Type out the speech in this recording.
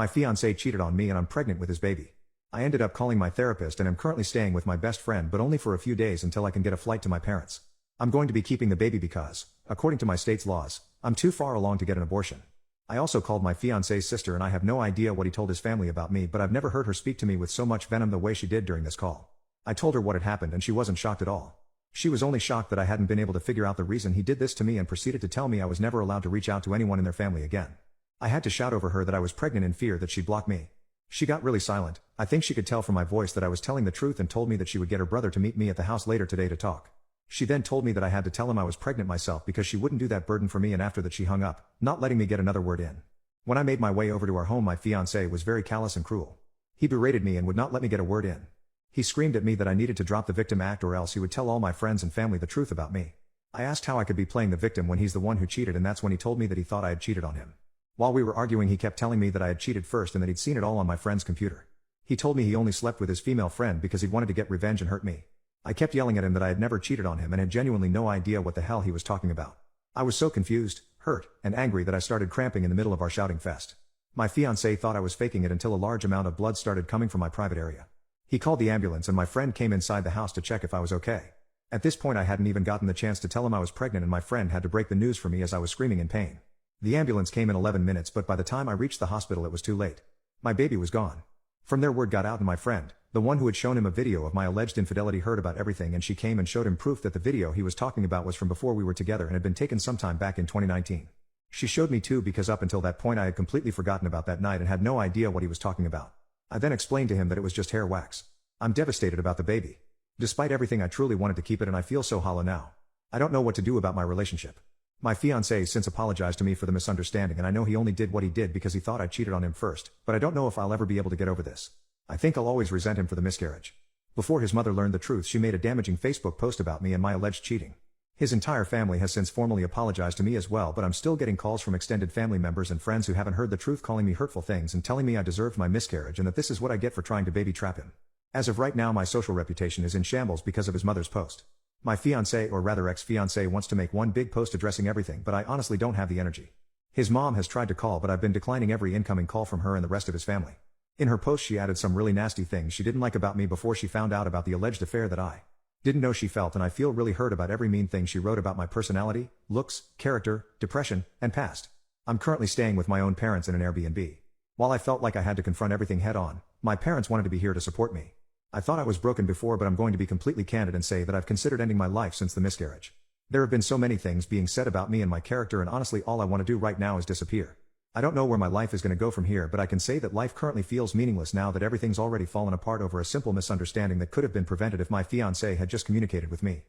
My fiancé cheated on me and I'm pregnant with his baby. I ended up calling my therapist and am currently staying with my best friend but only for a few days until I can get a flight to my parents. I'm going to be keeping the baby because, according to my state's laws, I'm too far along to get an abortion. I also called my fiancé's sister and I have no idea what he told his family about me, but I've never heard her speak to me with so much venom the way she did during this call. I told her what had happened and she wasn't shocked at all. She was only shocked that I hadn't been able to figure out the reason he did this to me and proceeded to tell me I was never allowed to reach out to anyone in their family again. I had to shout over her that I was pregnant in fear that she'd block me. She got really silent. I think she could tell from my voice that I was telling the truth and told me that she would get her brother to meet me at the house later today to talk. She then told me that I had to tell him I was pregnant myself because she wouldn't do that burden for me, and after that she hung up, not letting me get another word in. When I made my way over to our home, my fiancé was very callous and cruel. He berated me and would not let me get a word in. He screamed at me that I needed to drop the victim act or else he would tell all my friends and family the truth about me. I asked how I could be playing the victim when he's the one who cheated, and that's when he told me that he thought I had cheated on him. While we were arguing, he kept telling me that I had cheated first and that he'd seen it all on my friend's computer. He told me he only slept with his female friend because he wanted to get revenge and hurt me. I kept yelling at him that I had never cheated on him and had genuinely no idea what the hell he was talking about. I was so confused, hurt, and angry that I started cramping in the middle of our shouting fest. My fiancé thought I was faking it until a large amount of blood started coming from my private area. He called the ambulance and my friend came inside the house to check if I was okay. At this point I hadn't even gotten the chance to tell him I was pregnant and my friend had to break the news for me as I was screaming in pain. The ambulance came in 11 minutes, but by the time I reached the hospital it was too late. My baby was gone. From there word got out and my friend, the one who had shown him a video of my alleged infidelity, heard about everything, and she came and showed him proof that the video he was talking about was from before we were together and had been taken sometime back in 2019. She showed me too because up until that point I had completely forgotten about that night and had no idea what he was talking about. I then explained to him that it was just hair wax. I'm devastated about the baby. Despite everything I truly wanted to keep it and I feel so hollow now. I don't know what to do about my relationship. My fiancé since apologized to me for the misunderstanding and I know he only did what he did because he thought I cheated on him first, but I don't know if I'll ever be able to get over this. I think I'll always resent him for the miscarriage. Before his mother learned the truth, she made a damaging Facebook post about me and my alleged cheating. His entire family has since formally apologized to me as well, but I'm still getting calls from extended family members and friends who haven't heard the truth calling me hurtful things and telling me I deserved my miscarriage and that this is what I get for trying to baby trap him. As of right now my social reputation is in shambles because of his mother's post. My fiancé, or rather ex-fiancé, wants to make one big post addressing everything, but I honestly don't have the energy. His mom has tried to call, but I've been declining every incoming call from her and the rest of his family. In her post she added some really nasty things she didn't like about me before she found out about the alleged affair that I didn't know she felt, and I feel really hurt about every mean thing she wrote about my personality, looks, character, depression, and past. I'm currently staying with my own parents in an Airbnb. While I felt like I had to confront everything head on, my parents wanted to be here to support me. I thought I was broken before, but I'm going to be completely candid and say that I've considered ending my life since the miscarriage. There have been so many things being said about me and my character, and honestly all I want to do right now is disappear. I don't know where my life is going to go from here, but I can say that life currently feels meaningless now that everything's already fallen apart over a simple misunderstanding that could have been prevented if my fiancé had just communicated with me.